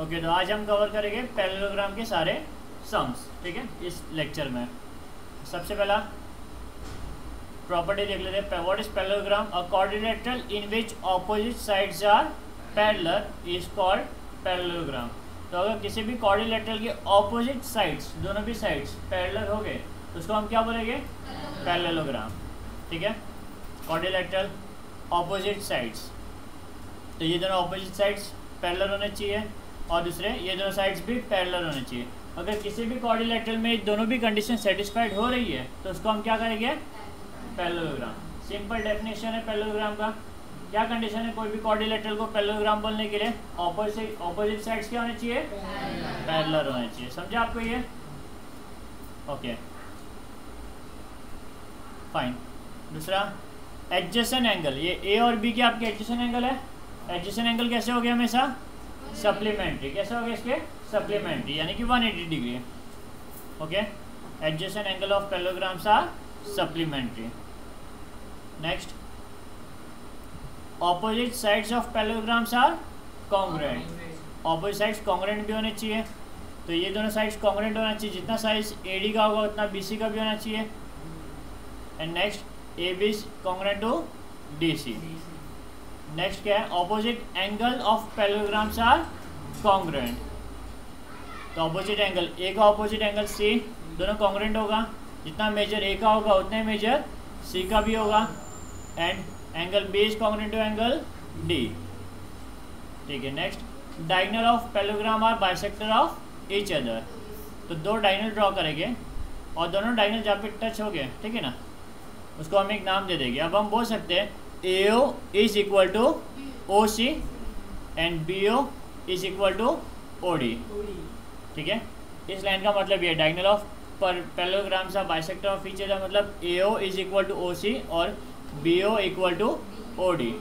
Okay, तो आज हम कवर करेंगे पैरेललोग्राम के सारे सम्स, ठीक है, इस लेक्चर में। सबसे पहला प्रॉपर्टी देख लेते हैं। What is parallelogram? A quadrilateral in which opposite sides are parallel is called parallelogram. तो अगर किसी भी क्वाड्रिलेटरल के ऑपोजिट साइड्स, दोनों भी साइड्स पैरेलल हो गए तो उसको हम क्या बोलेंगे? पैरेललोग्राम, ठीक है। क्वाड्रिलेटरल ऑपोजिट साइड्स, तो ये दोनों ऑपोजिट साइड्स पैरेलल होने चाहिए और दूसरे ये दोनों साइड्स भी पैरेलल होने चाहिए। अगर किसी भी क्वाड्रिलेटरल में दोनों भी कंडीशन सेटिस्फाइड हो रही है तो उसको हम क्या करेंगे? पैरेललोग्राम। सिंपल डेफिनेशन है पैरेललोग्राम का। क्या कंडीशन है कोई भी क्वाड्रिलेटरल को पैरेललोग्राम बोलने के लिए? ऑपोजिट साइड्स क्या होने चाहिए? पैरेलल होने चाहिए। समझा आपको ये? Okay fine. दूसरा एडजेसेंट एंगल, ये ए और बी के आपके एडजेसेंट एंगल है। एडजेसेंट एंगल कैसे हो गया? हमेशा सप्लीमेंट्री। कैसे हो गया इसके? सप्लीमेंट्री, यानी कि 180 degree. Okay, adjacent angle of parallelograms are supplementary. Next, opposite sides of parallelograms are congruent. Opposite sides congruent भी होने चाहिए, तो ये दोनों साइड्स कॉन्ग्रुएंट होना चाहिए। जितना साइज AD का होगा उतना BC का भी होना चाहिए। And next, AB is congruent to DC। Next क्या है? Opposite angle of parallelograms are congruent. तो ऑपोजिट एंगल, A का ऑपोजिट एंगल C, दोनों कॉन्ग्रुएंट होगा। जितना मेजर A का होगा उतना ही मेजर C का भी होगा। And angle B is congruent to angle D, ठीक है। Next, diagonal of parallelogram are bisector of each other. तो दो डायगोनल ड्रॉ करेंगे और दोनों डायगोनल जहाँ पे टच हो गए, ठीक है ना, उसको हम एक नाम दे देंगे। अब हम बोल सकते हैं AO is equal to OC and BO is equal to OD, ठीक है। इस लाइन का मतलब ये diagonal of parallelograms are bisector of each other, मतलब AO is equal to OC और BO इक्वल टू OD।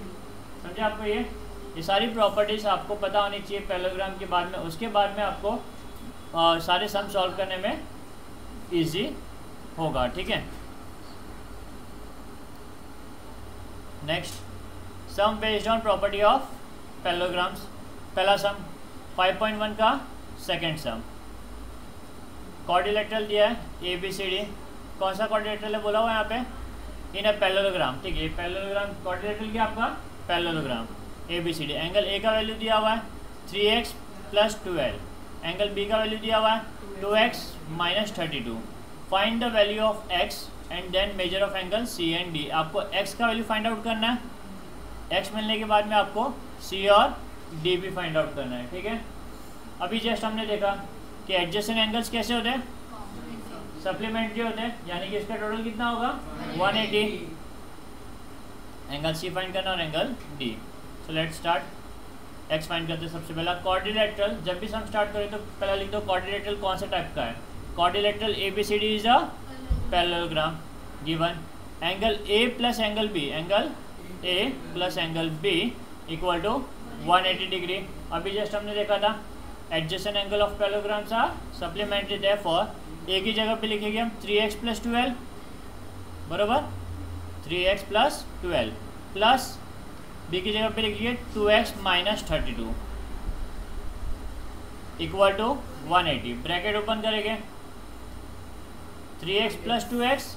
समझे आपको ये सारी प्रॉपर्टीज आपको पता होनी चाहिए पैरेललोग्राम के बाद में। उसके बाद में आपको सारे सम सॉल्व करने में इजी होगा, ठीक है। Next, sum based on property of parallelograms. पहला सम 5.1 का सेकंड सम। क्वाड्रिलेटरल दिया है ABCD। कौन सा क्वाड्रिलेटरल है बोला हुआ है यहाँ पे? इन अ पैरेललोग्राम, ठीक है। पैरेललोग्राम क्वाड्रिलेटरल क्या आपका? Parallelogram ABCD। एंगल A का वैल्यू दिया हुआ है 3x + 12। एंगल B का वैल्यू दिया हुआ है 2x - 32। Find the value of x and then measure of angle C and D। आपको x का वैल्यू फाइंड आउट करना है। x मिलने के बाद में आपको C और D भी फाइंड आउट करना है, ठीक है। अभी जस्ट हमने देखा कि एडजेसेंट एंगल्स कैसे होते हैं? सप्लीमेंट्री होते हैं, यानी कि इसका टोटल कितना होगा? 180। एंगल C फाइंड करना और angle D। So let's start. x find करते हैं सबसे पहला। क्वाड्रिलेटरल, जब भी सम स्टार्ट करें तो पहला लिख दो क्वाड्रिलेटरल कौन सा टाइप का है। Quadrilateral ABCD is a parallelogram. Given angle A plus angle B, angle A plus angle B equal to 180 degree. अभी जस्ट हमने देखा था adjacent angle of parallelograms are supplementary, therefore A की जगह पे लिखेंगे हम 3x + 12, बरोबर 3x + 12 प्लस B की जगह पे लिखिए 2x - 32 equal to 180। Bracket open करेंगे, 3x + 2x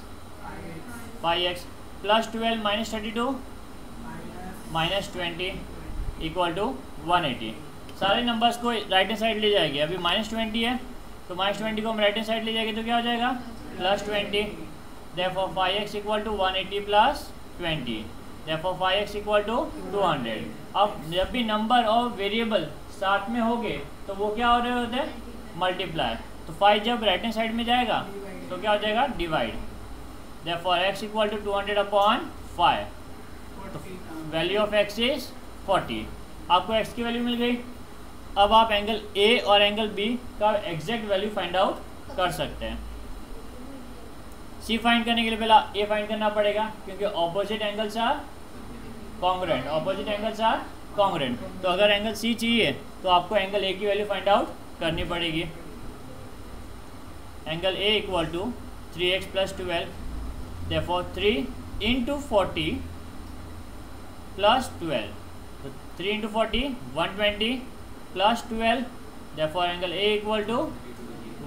5x + 12 - 32 -20 equal to 180। सारे नंबर्स को राइट हैंड साइड ले जाएंगे। अभी -20 है तो -20 को हम राइट हैंड साइड ले जाएंगे तो क्या हो जाएगा? +20। Therefore 5x equal to 180 + 20, therefore 5x equal to 200। अब जब भी नंबर और वेरिएबल साथ में होंगे तो वो क्या हो रहे होते हैं? मल्टीप्लाई। तो 5 जब राइट हैंड साइड में जाएगा तो क्या हो जाएगा? Divide. Therefore x equal to 200/5। तो वैल्यू ऑफ x इज 40। आपको x की वैल्यू मिल गई। अब आप एंगल A और एंगल B का एग्जैक्ट वैल्यू फाइंड आउट कर सकते हैं। C फाइंड करने के लिए पहला A फाइंड करना पड़ेगा क्योंकि opposite angles are congruent. Opposite angles are congruent, तो अगर एंगल C चाहिए तो आपको एंगल A की वैल्यू फाइंड आउट करनी पड़ेगी। Angle A equal to 3x + 12, therefore 3 × 40 + 12। तो 3 × 40 120 + 12 therefore angle A equal to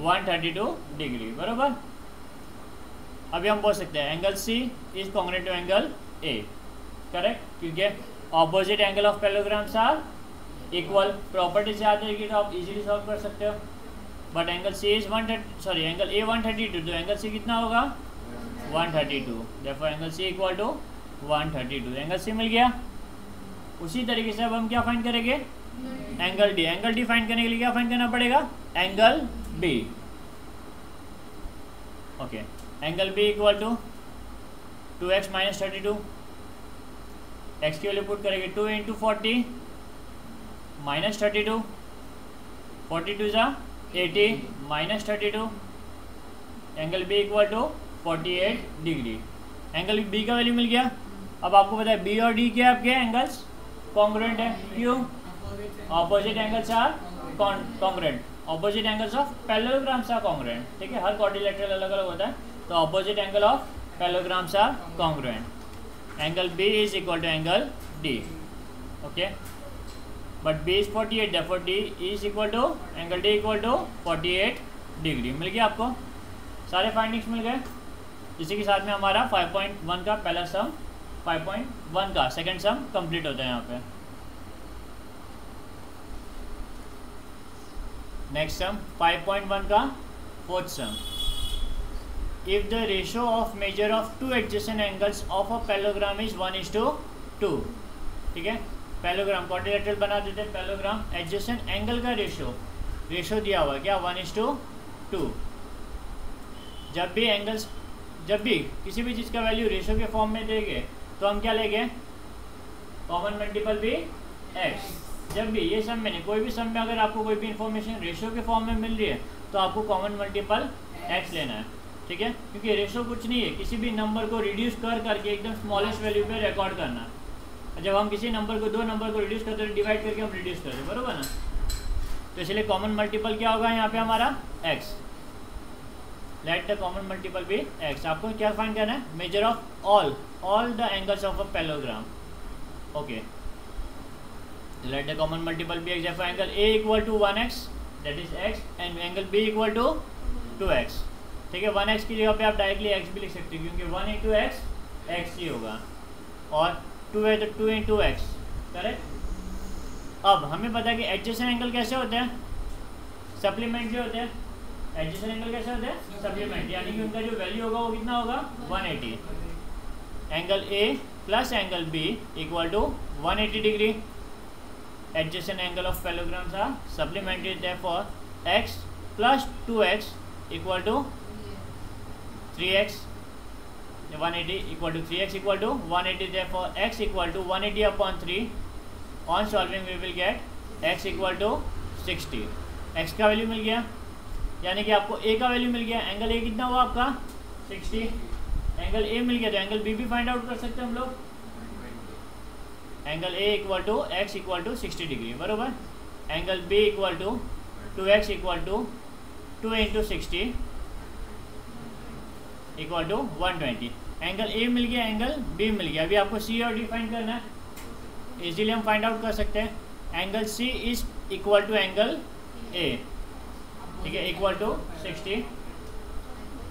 132 degree, बराबर। अभी हम बोल सकते हैं angle C is congruent to angle A, correct, क्योंकि opposite angle of parallelograms are equal. Property से आते हैं कि तो आप इजीली सॉल्व कर सकते हो। But angle C is angle A 132, तो एंगल सी कितना होगा 132, therefore angle C equal to 132। Angle C मिल गया। उसी तरीके से अब हम क्या फाइंड करेंगे, angle D. Angle D find करने के लिए क्या फाइंड करना पड़ेगा, angle B. Okay, angle B equal to 2x minus 32, X की वैल्यू पुट करेंगे 2 इंटू 40 माइनस 32, 42 जा 80 minus 32, angle B equal to 48 degree. Angle B का वैल्यू मिल गया। अब आपको पता है बी और डी के आपके एंगल्स कॉन्ग्रुएंट है। क्यों, opposite angles are congruent, opposite angles of parallelograms are congruent, ठीक है। हर क्वाड्रिलेटरल अलग अलग होता है, तो opposite angle of parallelograms are congruent. Angle B is equal to angle D, okay, but B is 48, therefore D is equal to angle D equal to 48 degree. मिल गया आपको, सारे फाइंडिंग्स मिल गए। इसी के साथ में हमारा 5.1 का पहला सम, 5.1 का सेकंड सम कंप्लीट होता है यहाँ पे। नेक्स्ट सम 5.1 का fourth some, if the ratio of measure of two adjacent angles of a parallelogram is 1:2, ठीक है। पैरेललोग्राम क्वाड्रिलेटरल बना देते हैं, पैरेललोग्राम एडजेसेंट एंगल का रेशियो दिया हुआ है क्या 1:2। जब भी किसी भी चीज़ का वैल्यू रेशियो के फॉर्म में देंगे तो हम क्या लेंगे, कॉमन मल्टीपल भी एक्स। जब भी ये सम में नहीं, कोई भी सम में अगर आपको कोई भी इंफॉर्मेशन रेशियो के फॉर्म में मिल रही है तो आपको कॉमन मल्टीपल एक्स लेना है, ठीक है। क्योंकि रेशियो कुछ नहीं है, किसी भी नंबर को रिड्यूस करके एकदम स्मॉलेस्ट वैल्यू पे रिकॉर्ड करना। जब हम किसी नंबर को, दो नंबर को रिड्यूस करते हैं, डिवाइड करके हम रिड्यूस करते हैं, बरोबर ना। तो इसलिए कॉमन मल्टीपल क्या होगा यहाँ पे हमारा x. Let the common multiple be x. आपको क्या फाइंड करना है, measure of all the angles of a parallelogram, okay. Let the common multiple be x, for angle A equal to 1x, that is x, and angle B equal to 2x, ठीक है। 1x की जगह पे आप directly x भी लिख सकते हो, क्योंकि 1 इंटू एक्स एक्स ही होगा, और 2 है तो 2 इंटू एक्स, करेक्ट। अब हमें पता है कि एडजेसेंट एंगल कैसे होते हैं, सप्लीमेंट्री होते हैं। एडजेसेंट एंगल कैसे होते हैं, सप्लीमेंट, यानी कि उनका जो वैल्यू होगा वो कितना होगा 180। Angle A plus angle B equal to 180 degree. Adjacent angle of parallelograms are supplementary, therefore x plus 2x equal to 3x, 180 equal to 3x equal to 180, therefore x equal to 180 upon 3। On solving we will get x equal to 60। x का value मिल गया, यानी कि आपको a का value मिल गया। Angle a कितना हुआ आपका 60, एंगल a मिल गया तो एंगल b भी फाइंड आउट कर सकते हैं हम लोग। Angle a equal to x equal to 60 degree, बरोबर। Angle b equal to 2x equal to 2 into 60 equal to 120। Angle a मिल गया, एंगल b मिल गया। अभी आपको c और d फाइंड करना है, इजीली हम फाइंड आउट कर सकते हैं। Angle c is equal to angle a, ठीक है, इक्वल टू 60,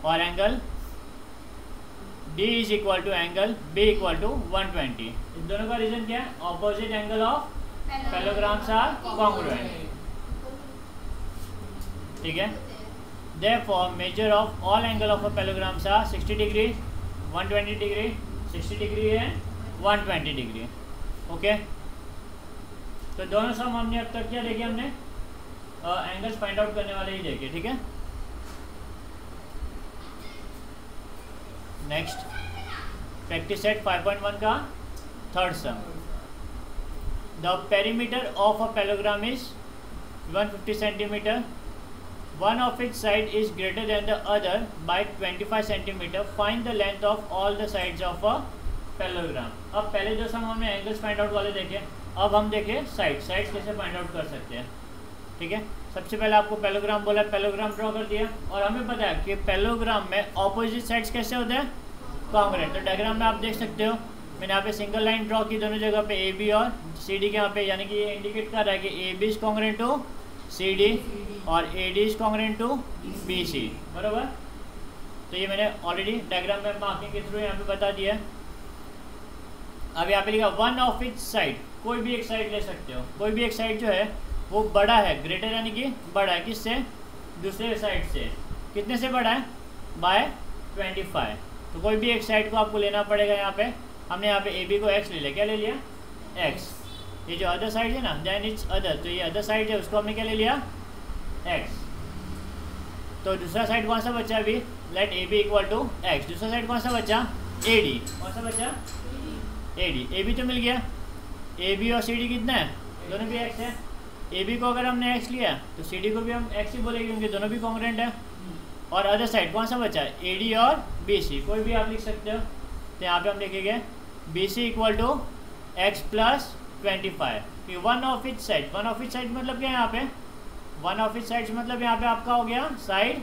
और angle d is equal to angle b equal to 120। इन दोनों का रीजन क्या है, opposite angle of parallelograms are congruent, ठीक है। Therefore, measure of all angle of a parallelograms are 60 degree, 120 degree, 60 degree and 120 degree, okay. तो दोनों सम हमने अब तक क्या देखे, हमने एंगल्स फाइंड आउट करने वाले ही देखे, ठीक है। नेक्स्ट प्रैक्टिस सेट 5.1 का third some, the perimeter of a parallelogram is 150 centimetre, one of its side is greater than the other by 25 centimeter. Find the length of all the sides of a parallelogram. अब पहले जो सम हमने angles find out वाले देखे, अब हम देखें sides कैसे फाइंड आउट कर सकते हैं, ठीक है। सबसे पहले आपको पैरेललोग्राम बोला, पैरेललोग्राम ड्रॉ कर दिया, और हमें पता है कि पैरेललोग्राम में ऑपोजिट साइड्स कैसे होते हैं, कॉन्ग्रुएंट। तो डायग्राम में आप देख सकते हो, मैंने यहाँ पे सिंगल लाइन ड्रॉ की दोनों जगह पे, ए बी और सी डी के यहाँ पे, यानी कि ये इंडिकेट कर रहा है कि A B is congruent to C D और A D is congruent to B C, बराबर। तो ये मैंने ऑलरेडी डायग्राम में मार्किंग के थ्रू यहाँ पे बता दिया। अब यहाँ पे लिखा वन ऑफ इच साइड, कोई भी एक साइड ले सकते हो, कोई भी एक साइड जो है वो बड़ा है, ग्रेटर यानी कि बड़ा है किससे, दूसरे साइड से। कितने से बड़ा है, बाय 25। तो कोई भी एक साइड को आपको लेना पड़ेगा। यहाँ पे हमने यहाँ पे ए बी को एक्स ले लिया, क्या ले लिया, एक्स। ये जो अदर साइड है ना, देन इट्स अदर, तो ये अदर साइड है उसको हमने क्या ले लिया, एक्स। तो दूसरा साइड कौन सा बचा अभी, let A B equal to x. दूसरा साइड कौन सा बचा, ए डी। कौन सा बचा, ए डी। ए बी तो मिल गया, ए बी और सी डी कितना है, दोनों भी एक्स है। ए बी को अगर हमने एक्स लिया तो सी डी को भी हम एक्स ही बोलेंगे क्योंकि दोनों भी कॉन्ग्रेंट है। और अदर साइड कौन सा बचा है, ए डी और बी सी, कोई भी आप लिख सकते हो। तो यहाँ पे हम लिखेंगे B C equal to x plus 25। One of each side, one of each side मतलब क्या है यहाँ पे, वन ऑफ इच साइड मतलब यहाँ पे आपका हो गया side,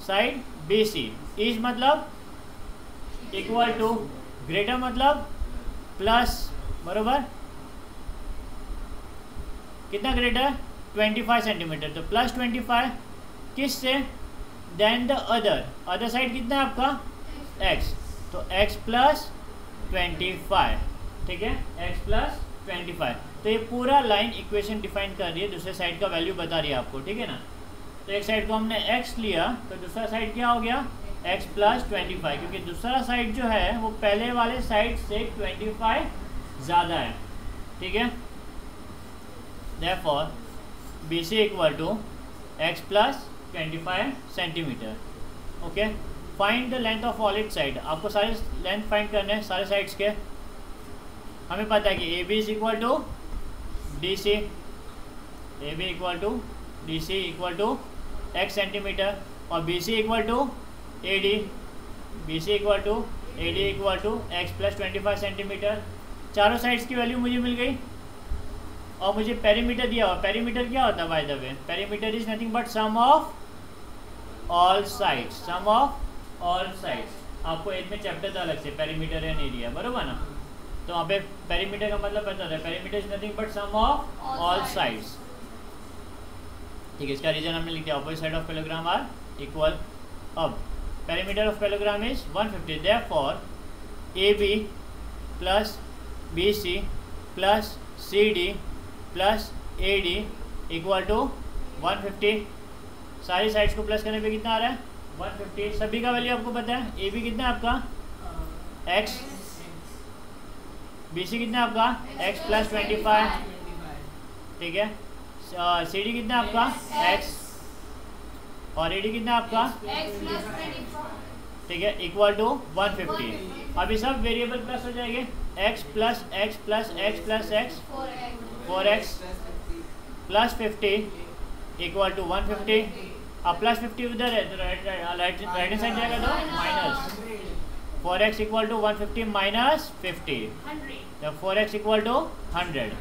side B C. Is मतलब इक्वल टू, ग्रेटर मतलब प्लस, बरोबर। कितना ग्रेटर, 25 सेंटीमीटर, तो प्लस 25 किस से, then the other, other side कितना है आपका, x, तो x प्लस 25, ठीक है, x प्लस 25। तो ये पूरा लाइन इक्वेशन डिफाइन कर रही है, दूसरे साइड का वैल्यू बता रही है आपको, ठीक है ना। तो एक साइड को हमने x लिया तो दूसरा साइड क्या हो गया, x प्लस 25, क्योंकि दूसरा साइड जो है वो पहले वाले साइड से 25 ज़्यादा है, ठीक है। Therefore BC equal to x plus 25 centimetre. Okay, find the length of all it side. आपको सारे लेंथ फाइंड करने हैं सारे साइड्स के। हमें पता है कि A B is equal to D C, A B equal to D C equal to x centimetre, और B C equal to A D, B C equal to A D equal to x plus 25 centimetre. चारों sides की वैल्यू मुझे मिल गई और मुझे perimeter दिया हुआ। पेरीमीटर क्या होता है by the way, perimeter is nothing but sum of all sides, sum of all sides. आपको एक में चैप्टर था अलग से पेरीमीटर एंड एरिया, बरोबर ना। तो वहाँ पे पेरीमीटर का मतलब पता है, perimeter is nothing but sum of all sides, ठीक है। इसका रीजन हमने लिख दिया, opposite side of parallelogram are equal. अब perimeter of parallelogram is 150, therefore A B plus B C plus C D plus A D equal to 150। सारी sides को plus करने पे कितना आ रहा है, 150। सभी का वैल्यू आपको पता है, ए बी कितना है आपका x, बी सी कितना है आपका x प्लस 25, ठीक है। सी डी कितना है आपका x, और ए डी कितना है आपका x प्लस 25, ठीक है, इक्वल टू 150। अभी सब वेरिएबल प्लस हो जाएंगे, x plus x plus x plus x 4x plus 50 equal to 150। अब प्लस 50 उधर है तो राइट हैंड साइड जाएगा तो minus 4x equal to 150 minus 50, तो 4x इक्वल टू 100।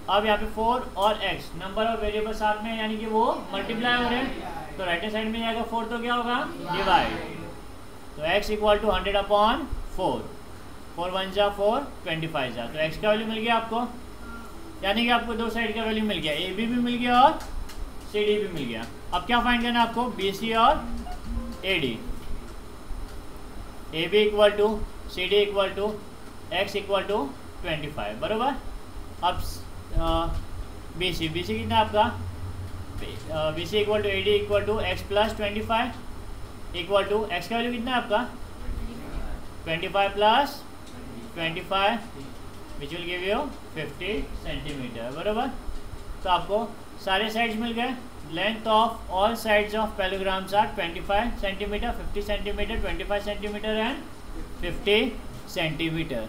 अब यहाँ पे 4 और x नंबर ऑफ वेरिएबल साथ में यानी कि वो मल्टीप्लाई हो रहे हैं, तो राइट हैंड साइड में जाएगा 4, तो क्या होगा डिवाइड, तो x इक्वल टू 100 अपॉन 4, 4 1 जा 4, 25 जा, तो x का वैल्यू मिल गया आपको, यानी कि आपको दो साइड का वैल्यू मिल गया, ए बी भी मिल गया और सी डी भी मिल गया। अब क्या फाइंड करना है आपको, बी सी और A D. A B equal to C D equal to x equal to 25, बराबर। अब बी सी कितना है आपका, B C equal to A D equal to x plus 25 equal to x का वैल्यू कितना है आपका 25 प्लस 25 which will give you 50 centimetre, बराबर। तो आपको सारे साइड्स मिल गए। Length of all sides of parallelograms are 25 centimetre, 50 centimetre, 25 centimetre and 50 centimetre.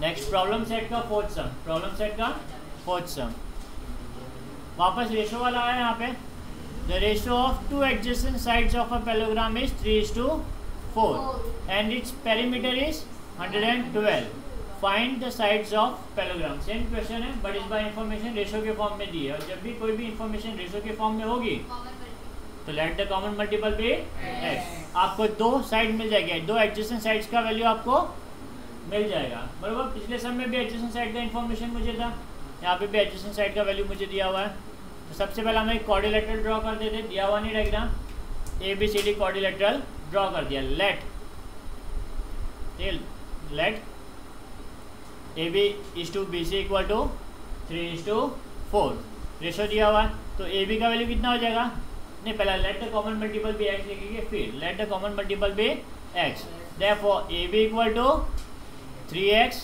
Next problem set का फोर्थ सम, प्रॉब्लम सेट का फोर्थ सम। वापस रेशो वाला आया यहाँ पे, the ratio of two adjacent sides of a parallelogram is 3:4 and its perimeter is 112. Find the sides of parallelogram. Same question है but इस बार information ratio के फॉर्म में दी है, और जब भी कोई भी इंफॉर्मेशन रेशो के फॉर्म में होगी तो let the common multiple be x। आपको दो साइड मिल जाएगी, दो एडजेसेंट साइड्स का वैल्यू आपको मिल जाएगा, बराबर। पिछले सब में भी एडजेसेंट साइड का इन्फॉर्मेशन मुझे था, यहाँ पे भी एडजेसेंट साइड का वैल्यू मुझे दिया हुआ है। तो सबसे पहले हम एक क्वाड्रिलेटरल ड्रॉ कर देते, दिया हुआ नहीं डायग्राम, ABCD क्वाड्रिलेटरल ड्रॉ कर दिया। Let AB is to BC equal to 3:4 ratio दिया हुआ है। तो AB का वैल्यू कितना हो जाएगा, नहीं पहले let the common multiple be x लिखेंगे, फिर let the common multiple be x। Therefore AB equal to 3x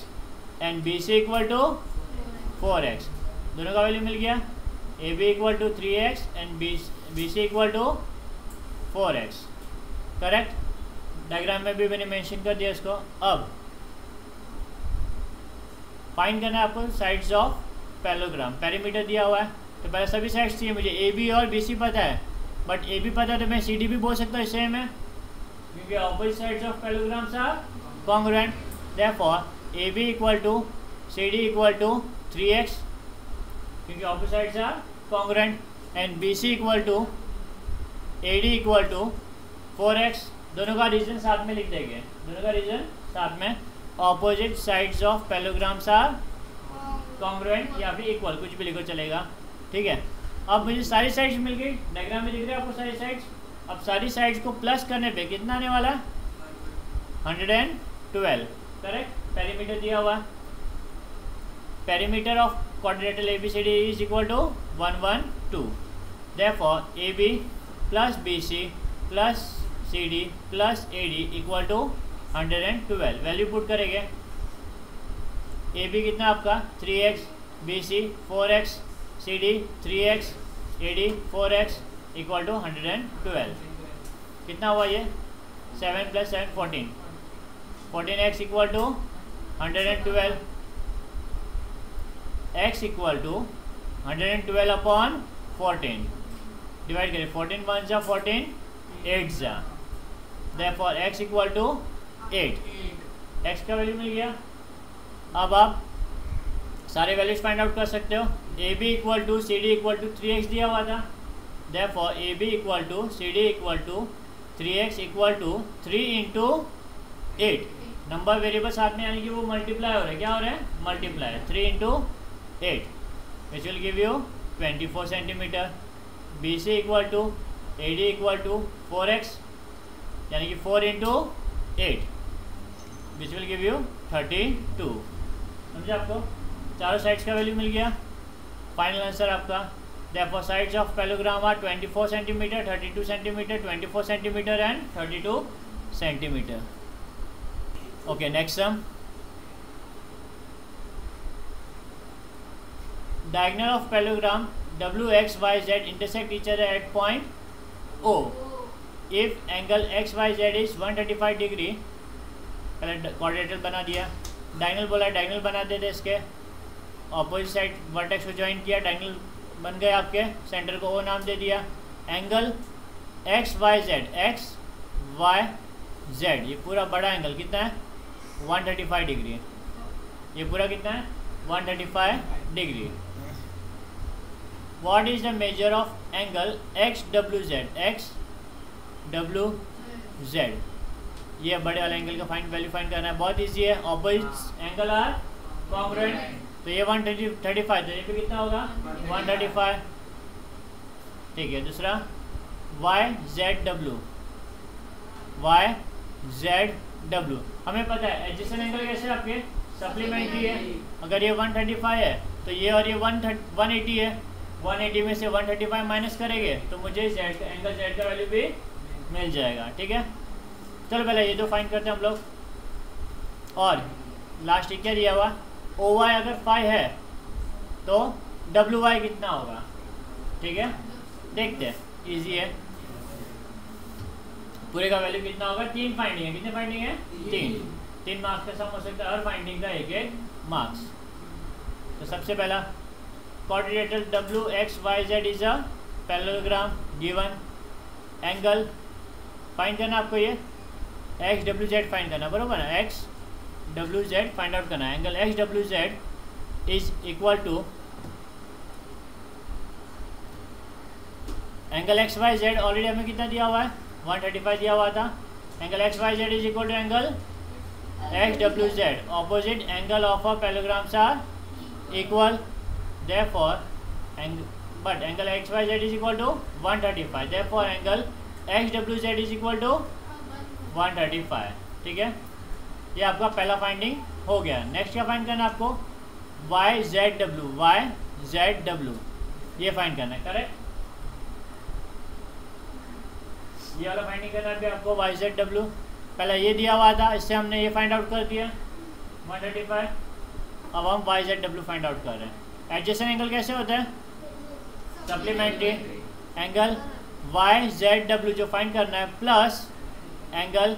and BC equal to 4x, दोनों का वैल्यू मिल गया। AB equal to 3x and BC equal to 4x, correct. Diagram में भी मैंने mention कर दिया इसको। अब फाइंड करना है आपको साइड्स ऑफ पैरेललोग्राम, पेरीमीटर दिया हुआ है। तो पहले सभी साइड्स चाहिए मुझे, AB और BC पता है, बट AB पता है तो मैं CD भी बोल सकता हूँ इसे में, क्योंकि opposite sides of parallelograms are congruent. Therefore AB equal to CD equal to 3x, क्योंकि opposite sides are congruent, and BC equal to AD equal to 4x, दोनों का रीजन साथ में लिख देंगे, दोनों का रीजन साथ में। Opposite sides of parallelograms are congruent या फिर इक्वल, कुछ भी लिखो चलेगा, ठीक है। अब मुझे सारी साइड्स मिल गई, डायग्राम में दिख रहे हैं आपको सारी साइड्स। अब सारी साइड्स को प्लस करने पे कितना आने वाला है, 112, करेक्ट। पेरीमीटर दिया हुआ, perimeter of quadrilateral ABCD is equal to 112। Therefore AB plus BC plus CD plus AD equal to 112, value put करेंगे। AB कितना आपका 3x, BC 4x, CD 3x, AD 4x equal to 112, कितना हुआ ये 7 + 7 14, 14x equal to 112, x equal to 112 upon 14, divide करें 14 × 1 = 14, 8 जा, देयरफॉर x equal to 8, x का वैल्यू मिल गया। अब आप सारे वैल्यूज फाइंड आउट कर सकते हो। AB equal to CD equal to 3x दिया हुआ था, therefore AB equal to CD equal to 3x equal to 3 × 8, number variable साथ में यानी कि वो मल्टीप्लाई हो रहा है, क्या हो रहा है multiply, 3 × 8 which will give you 24 centimetre. BC equal to AD equal to 4x यानी कि 4 × 8 विच विल गिव यू 32, समझे आपको। चारों साइड्स का वैल्यू मिल गया, फाइनल आंसर आपका। Therefore sides of parallelogram are 24 centimetre, 32 centimetre, 24 centimetre and 32 centimetre. Okay, next sum. Diagonal of parallelogram WXYZ intersect each other at point O if angle XYZ is 135 degree. पहले quadrilateral बना दिया, diagonal बोला, diagonal बना देते इसके, opposite side vertex को join किया, diagonal बन गए आपके, सेंटर को O नाम दे दिया। एंगल XYZ, XYZ ये पूरा बड़ा एंगल कितना है 135 डिग्री, ये पूरा कितना है 135 degree. What is the measure of angle XWZ? XWZ ये बड़े वाले एंगल का वैल्यू फाइंड करना है, बहुत इजी है। ऑपोजिट एंगल आर कॉन्ग्रुएंट, तो ये 135, तो ये भी कितना होगा 135, ठीक है। दूसरा YZW, YZW हमें पता है एडजेसेंट एंगल कैसे आपके सप्लीमेंट्री है, अगर ये 135 है तो ये और ये 180 है, 180 में से 135 माइनस करेंगे तो मुझे एंगल Z का वैल्यू भी मिल जाएगा, ठीक है। चलो पहले ये दो फाइंड करते हैं हम लोग। और लास्ट क्या दिया हुआ, OY अगर 5 है तो WY कितना होगा, ठीक है, देखते हैं, इजी है। पूरे का वैल्यू कितना होगा, 3 फाइंडिंग है, कितने फाइंडिंग है 3 मार्क्स का सम हो सकता है, हर फाइंडिंग का 1-1 मार्क्स। तो सबसे पहला quadrilateral WXYZ is a parallelogram given angle find करना आपको, ये XWZ फाइंड करना, बरोबर है, XWZ फाइंड आउट करना। Angle XWZ is equal to angle XYZ already हमें कितना दिया हुआ है 135 दिया हुआ था। Angle XYZ is equal to angle X W Z opposite angle of a parallelograms are equal, therefore but angle XYZ is equal to 135, therefore angle XWZ is equal to 135. ठीक है, ये आपका पहला फाइंडिंग हो गया. नेक्स्ट क्या find करना है आपको? YZW ये फाइंड करना है. करेक्ट, ये वाला फाइंडिंग करना है आपको YZW. पहले ये दिया हुआ था, इससे हमने ये फाइंड आउट कर दिया 135. अब हम YZW फाइंड आउट कर रहे हैं. एडजेसेंट एंगल कैसे होता है? सप्लीमेंट्री एंगल YZW जो फाइंड करना है plus angle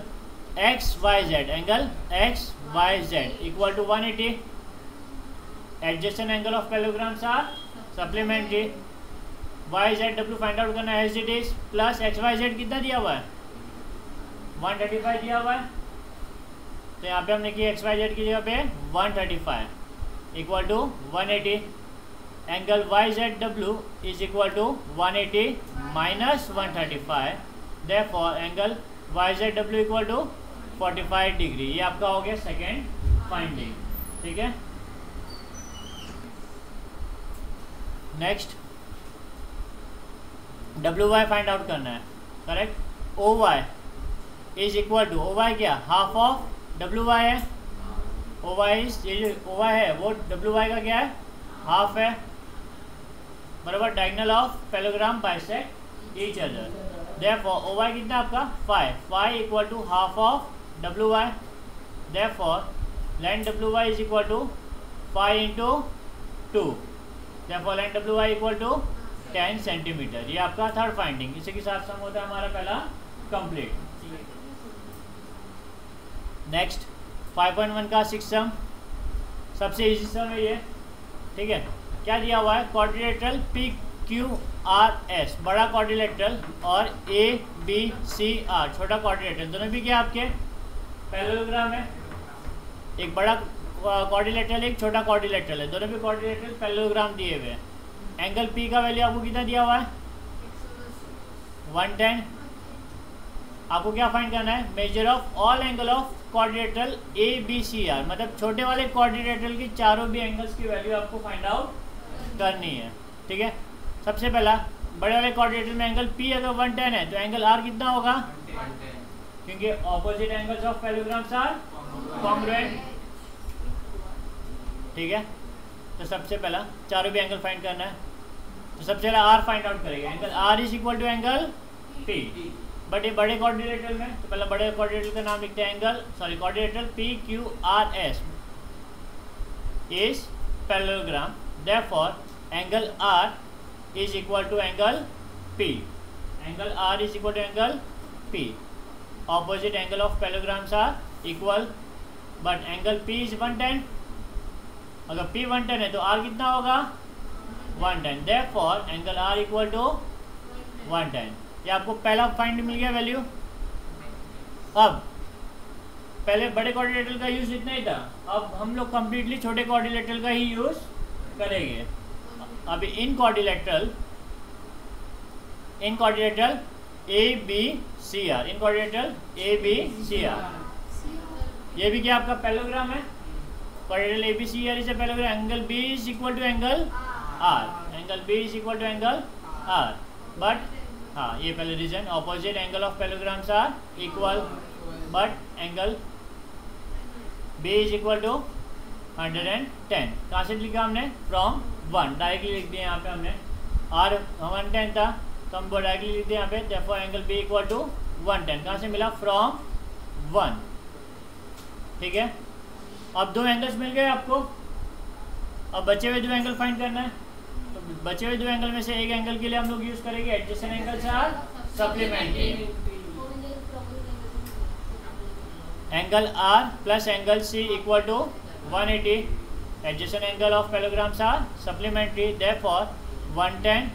XYZ, angle XYZ equal to 180. Adjacent angle of parallelograms are supplementary. YZW find out करना है as it is, plus XYZ कितना दिया हुआ है? 135 दिया हुआ है. तो यहाँ पे हमने किया XYZ की जगह पे 135 equal to 180. Angle YZW is equal to 180 minus 135, therefore angle YZW equal to 45 degree. ये आपका हो गया सेकेंड फाइंडिंग. ठीक है, नेक्स्ट WY फाइंड आउट करना है. Correct, OY is equal to, OY क्या? हाफ ऑफ WY है. OY इज, ये जो OY है वो WY का क्या है? हाफ है. बराबर, diagonal of parallelogram bisect each other. Therefore OY कितना आपका? 5 equal to half of WY. Therefore length WY is equal to 5 into 2. Therefore length WY equal to 10 centimetre. ये आपका थर्ड फाइंडिंग. इसी के साथ सम होता है हमारा पहला कंप्लीट. नेक्स्ट 5.1 का 6 सम, सबसे इजी सम है ये. ठीक है, क्या दिया हुआ है? क्वाड्रिलेटरल PQRS बड़ा क्वाड्रिलेटरल और ABCR छोटा क्वाड्रिलेटरल, दोनों भी क्या आपके पैरेललोग्राम है. एक बड़ा क्वाड्रिलेटरल, एक छोटा क्वाड्रिलेटरल है, दोनों भी क्वाड्रिलेटरल पैरेललोग्राम दिए हुए हैं. एंगल P का वैल्यू आपको कितना दिया हुआ है? 110. आपको क्या फाइंड करना है? Measure of all angle of quadrilateral ABCR, मतलब छोटे वाले क्वाड्रिलेटरल की चारों भी एंगल्स की वैल्यू आपको फाइंड आउट करनी है. ठीक है, सबसे पहला बड़े वाले क्वाड्रिलेटरल में एंगल P अगर 110 है तो एंगल R कितना होगा? क्योंकि opposite angles of parallelograms are congruent. ठीक है, तो सबसे पहला चारों भी एंगल फाइंड करना है. तो सबसे पहला R फाइंड आउट करेगा. Angle R is equal to angle P. But ये बड़े क्वाड्रिलेटरल में, तो पहले बड़े क्वाड्रिलेटरल का नाम लिखते हैं quadrilateral PQRS is parallelogram. Therefore angle R is equal to angle P. Angle R is equal to angle P. Opposite angle of parallelograms are equal, but angle P is 110. अगर P 110 है तो R कितना होगा? 110. Therefore angle R equal to 110. ये आपको पहला find मिल गया value. अब पहले बड़े क्वाड्रिलेटरल का यूज इतना ही था, अब हम लोग कंप्लीटली छोटे क्वाड्रिलेटरल का ही यूज करेंगे. अभी in quadrilateral ABCR, in quadrilateral ABCR, ये भी क्या आपका पैरेललोग्राम है? Quadrilateral ABCR is a parallelogram. Angle B is equal to angle R. Angle B is equal to angle R. But हाँ, ये पहले reason, opposite angle of parallelograms are equal, but angle B is equal to 110. कहाँ से लिखा हमने? From 1 directly लिख दिया. यहाँ पे हमने R 110 था तो हम डायरेक्टली लिख दिया यहाँ पे. Therefore angle B equal to 110. कहाँ से मिला? फ्रॉम 1. ठीक है, अब दो एंगल्स मिल गए आपको. अब बचे हुए दो एंगल फाइंड करना है. तो बचे हुए दो एंगल में से एक एंगल के लिए हम लोग यूज करेंगे adjacent angles are supplementary. Angle R plus angle C equal to 180. Adjacent angle of parallelograms are supplementary. Therefore 110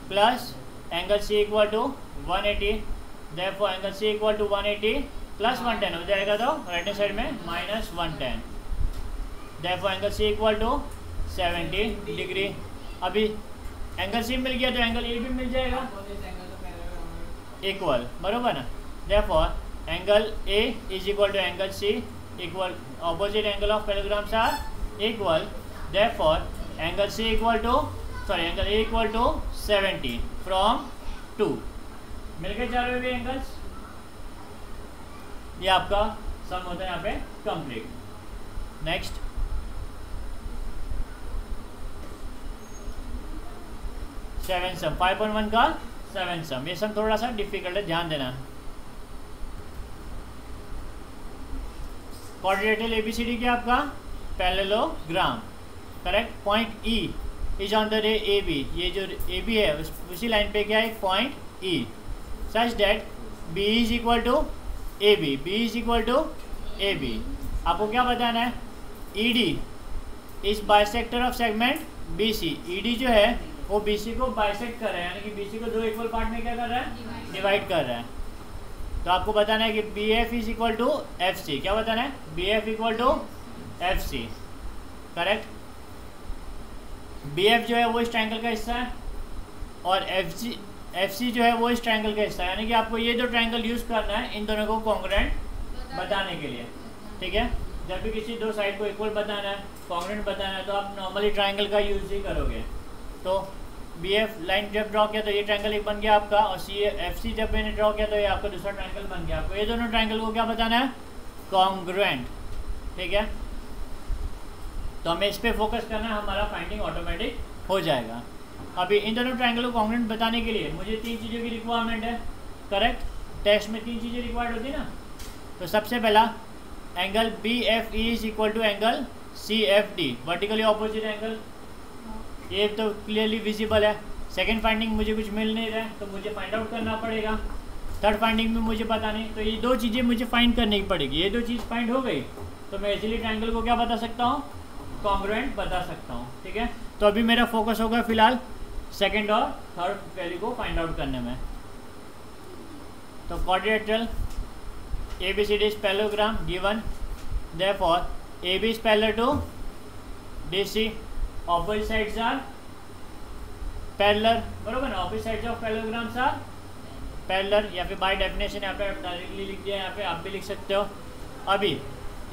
plus angle C equal to 180. Therefore angle C equal to 180 plus 110 हो जाएगा तो right hand side में minus 110. Therefore angle C equal to 70 degree. अभी angle C मिल गया तो angle A भी मिल जाएगा इक्वल, बरोबर ना. Therefore angle A is equal to angle C equal, opposite angle of parallelograms are equal, therefore angle C equal to, angle A equal to 70 from 2. मिल गए चारों भी एंगल्स, ये आपका सम होता है यहाँ पे कंप्लीट. नेक्स्ट 7 सम, 5.1 का 7 सम. ये सम थोड़ा सा डिफिकल्ट है, ध्यान देना. क्वाड्रिलेटरल एबीसीडी क्या आपका parallelogram, correct. Point E is on the ray A B, ये जो ए बी है उसी लाइन पे क्या है एक point E, such that B is equal to A B, B is equal to A B. आपको क्या बताना है, E D is bisector of segment B C. E D जो है वो बी सी को बाइसेक्ट कर रहा है, यानी कि बी सी को दो इक्वल पार्ट में क्या कर रहा है, डिवाइड कर रहा है. तो आपको बताना है कि B F is equal to F C. क्या बताना है, B F equal to F C, correct. B F जो है वो इस ट्रायंगल का हिस्सा है और एफ सी जो है वो इस ट्रायंगल का हिस्सा है, यानी कि आपको ये दो ट्रायंगल यूज़ करना है इन दोनों को कॉन्ग्रुएंट बताने के लिए. ठीक है, जब भी किसी दो साइड को इक्वल बताना है, कॉन्ग्रुएंट बताना है, तो आप नॉर्मली ट्रायंगल का यूज़ ही करोगे. तो बी एफ लाइन जब ड्रॉ किया तो ये ट्रायंगल एक बन गया आपका, और सी एफ सी जब मैंने ड्रॉ किया तो ये आपका दूसरा ट्रायंगल बन गया. आपको ये दोनों ट्रायंगल को क्या बताना है, कॉन्ग्रुएंट. ठीक है, तो हमें इस पर फोकस करना है, हमारा फाइंडिंग ऑटोमेटिक हो जाएगा. अभी इन दोनों ट्रायंगल को कॉन्ग्रुएंट बताने के लिए मुझे 3 चीज़ों की रिक्वायरमेंट है, करेक्ट. टेस्ट में 3 चीज़ें रिक्वायर्ड होती है ना. तो सबसे पहला angle B F E is equal to angle C F D, vertically opposite angle. ये तो क्लियरली विजिबल है. सेकंड फाइंडिंग मुझे कुछ मिल नहीं रहा है तो मुझे फाइंड आउट करना पड़ेगा. थर्ड फाइंडिंग में मुझे पता नहीं, तो ये 2 चीज़ें मुझे फाइंड करनी पड़ेगी. ये 2 चीज़ फाइंड हो गई तो मैं इजीली ट्रायंगल को क्या बता सकता हूँ, कॉन्ग्रुएंट बता सकता हूँ. ठीक है, तो अभी मेरा फोकस होगा फिलहाल सेकंड और थर्ड वैल्यू को फाइंड आउट करने में. तो quadrilateral ABCD is parallelogram given, therefore AB is parallel to DC, opposite sides are parallel, बरोबर ना. opposite sides of parallelograms are parallel, या फिर बाय डेफिनेशन यहाँ पे डायरेक्टली लिख दिया, यहाँ पे आप भी लिख सकते हो. अभी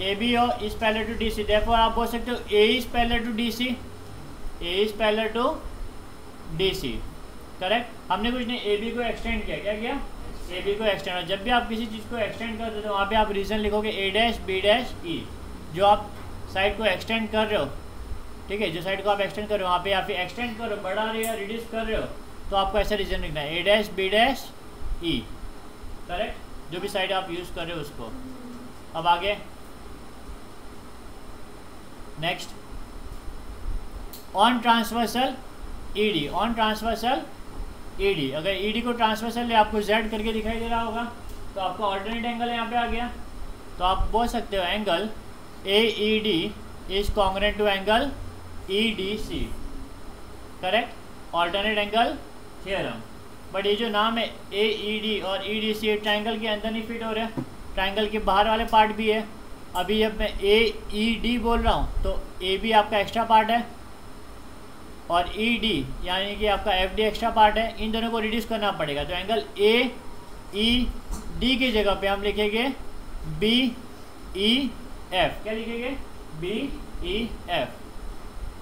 AB is parallel to DC, therefore आप बोल सकते हो A is parallel to DC, A is parallel to DC, correct. हमने कुछ नहीं, AB को एक्सटेंड किया, क्या किया, ए बी को एक्सटेंड. और जब भी आप किसी चीज़ को एक्सटेंड करते हो तो वहाँ पे आप रीज़न लिखोगे ए डैश बी डैश ई. जो आप साइड को एक्सटेंड कर रहे हो, ठीक है, जो साइड को आप एक्सटेंड कर रहे हो वहाँ पे या फिर एक्सटेंड कर रहे हो, बढ़ा रहे हो या रिड्यूस कर रहे हो, तो आपको ऐसा रीज़न लिखना है A dash B dash E, correct. जो भी साइड आप यूज़ कर रहे हो उसको. अब आगे next, on transversal E D, on transversal E D. अगर ई डी को ट्रांसवर्सल आपको जेड करके दिखाई दे रहा होगा तो आपका ऑल्टरनेट एंगल यहाँ पे आ गया. तो आप बोल सकते हो angle A E D is congruent to angle E D C, correct. Alternate angle theorem. But ये जो नाम है ए ई डी और ई डी सी ट्राइंगल के अंदर नहीं फिट हो रहा है, ट्राइंगल के बाहर वाले पार्ट भी है. अभी जब मैं ए ई डी बोल रहा हूँ तो ए बी आपका एक्स्ट्रा पार्ट है और ई डी यानी कि आपका एफ डी एक्स्ट्रा पार्ट है. इन दोनों को रिड्यूस करना पड़ेगा. तो एंगल ए ई डी की जगह पे हम लिखेंगे बी ई एफ. क्या लिखेंगे, बी ई एफ.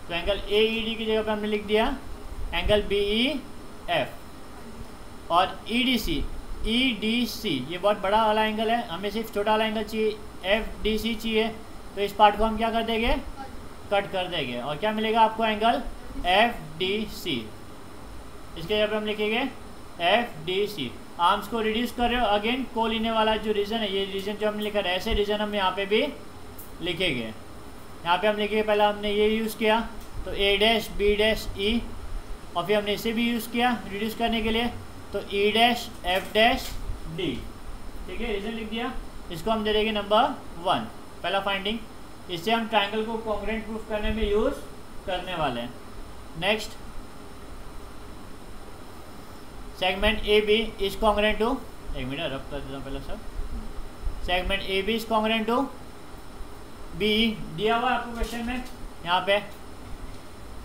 तो एंगल ए ई डी की जगह पे हमने लिख दिया एंगल बी ई एफ. और ई डी सी ये बहुत बड़ा वाला एंगल है, हमें सिर्फ छोटा वाला एंगल चाहिए, एफ डी सी चाहिए. तो इस पार्ट को हम क्या कर देंगे, कट कर देंगे. और क्या मिलेगा आपको, एंगल एफ डी सी. इसके जगह पे हम लिखेंगे एफ डी सी. आर्म्स को रिड्यूस कर रहे हो, अगेन को लेने वाला जो रीजन है, ये रीजन जो हमने लिखा है, ऐसे रीजन हम यहाँ पे भी लिखेंगे. यहाँ पे हम लिखेंगे, पहले हमने ये यूज़ किया तो ए डैश बी डैश ई, और फिर हमने इसे भी यूज़ किया रिड्यूस करने के लिए तो ई डैश एफ डैश डी. ठीक है, रीजन लिख दिया. इसको हम दे देंगे नंबर 1, पहला फाइंडिंग. इससे हम ट्राइंगल को कॉन्ग्रुएंट प्रूफ करने में यूज़ करने वाले हैं. Next, segment A B is congruent to, एक मिनट रब कर देता हूँ पहले सब. Segment A B is congruent to B, दिया हुआ है आपको क्वेश्चन में यहाँ पे.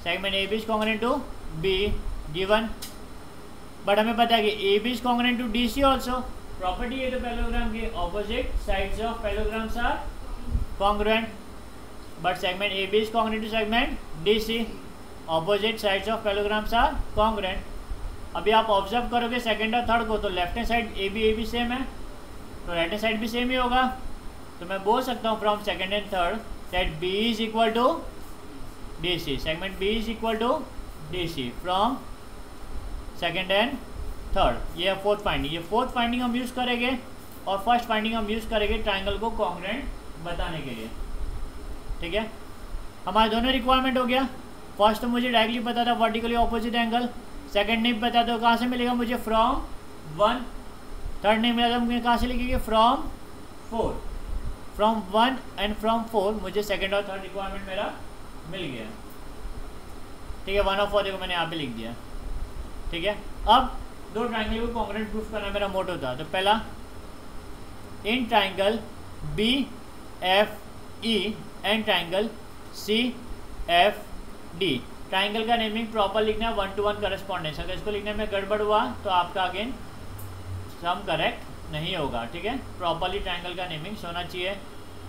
Segment A B is congruent to B given, but हमें पता है कि A B is congruent to D C also. Property है तो पैरेललोग्राम की opposite sides of parallelograms are congruent, but segment AB is congruent to segment DC. Opposite sides of parallelograms are congruent. अभी आप observe करोगे second और third को, तो left hand side A B same है, तो राइट हैंड साइड भी same ही होगा. तो मैं बोल सकता हूँ from second and third that B is equal to D C. Segment B is equal to D C from second and third. ये फोर्थ फाइंडिंग. ये फोर्थ फाइंडिंग हम यूज़ करेंगे और फर्स्ट फाइंडिंग हम यूज़ करेंगे ट्राइंगल को congruent बताने के लिए. ठीक है, हमारे दोनों रिक्वायरमेंट हो गया. फर्स्ट तो मुझे डायरेक्टली पता था वर्टिकली ऑपोजिट एंगल, सेकंड नहीं पता तो कहाँ से मिलेगा मुझे फ्रॉम 1, थर्ड नहीं मिला तो मुझे कहाँ से लिखेंगे फ्रॉम 4. फ्रॉम 1 एंड फ्रॉम 4 मुझे सेकंड और थर्ड रिक्वायरमेंट मेरा मिल गया. ठीक है, 1 और 4 देखो मैंने यहाँ पे लिख दिया. ठीक है, अब दो ट्राइंगल को कॉन्ग्रुएंट प्रूफ करना मेरा मोटो था. तो पहला, in triangle B F E and triangle C F D. Triangle का नेमिंग प्रॉपर लिखना है 1-to-1 करस्पॉन्डेंस. अगर इसको लिखने में गड़बड़ हुआ तो आपका अगेन सम करेक्ट नहीं होगा. ठीक है, प्रॉपरली ट्राइंगल का नेमिंग होना चाहिए.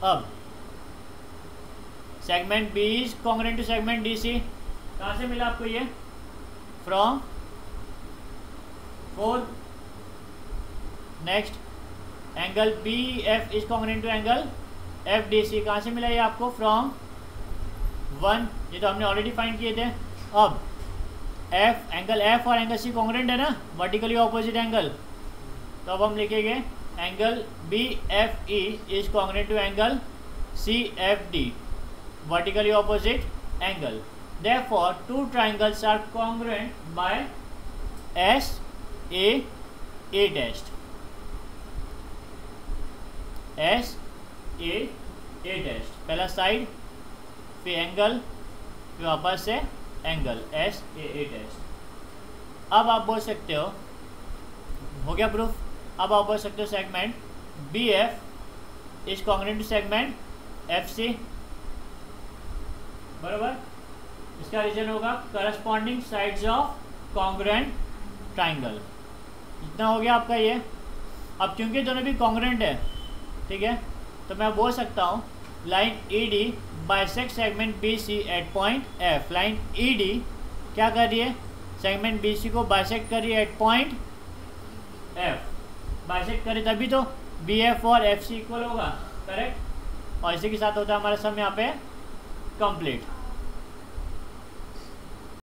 अब segment B is congruent to segment D C. कहाँ से मिला आपको ये? From 4. Next, angle B F is congruent to angle F D C. कहाँ से मिला ये आपको? फ्रॉम 1. ये तो हमने ऑलरेडी फाइंड किए थे. अब एफ, एंगल एफ और एंगल सी कॉन्ग्रुएंट है ना, वर्टिकली ऑपोजिट एंगल. तो अब हम लिखेंगे angle B F E is congruent to angle C F D, vertically opposite angle. Therefore, two triangles are congruent by S A dash. S A dash. पहला side, फिर angle, फिर वापस से angle S A dash. अब आप बोल सकते हो गया प्रूफ. अब आप बोल सकते हो segment B F is congruent to segment F C. बराबर. इसका रीजन होगा corresponding sides of congruent triangle. इतना हो गया आपका ये. अब क्योंकि दोनों भी कॉन्ग्रुएंट है, ठीक है, तो मैं बोल सकता हूँ line E D bisect segment B C at point F. Line E D क्या कर रही है? सेगमेंट बी सी को बाइसेक्ट कर रही है एट पॉइंट एफ. बाइसेक्ट करे तभी तो बी एफ और एफ सी इक्वल होगा. करेक्ट. और इसी के साथ होता है हमारा सम यहाँ पे कंप्लीट.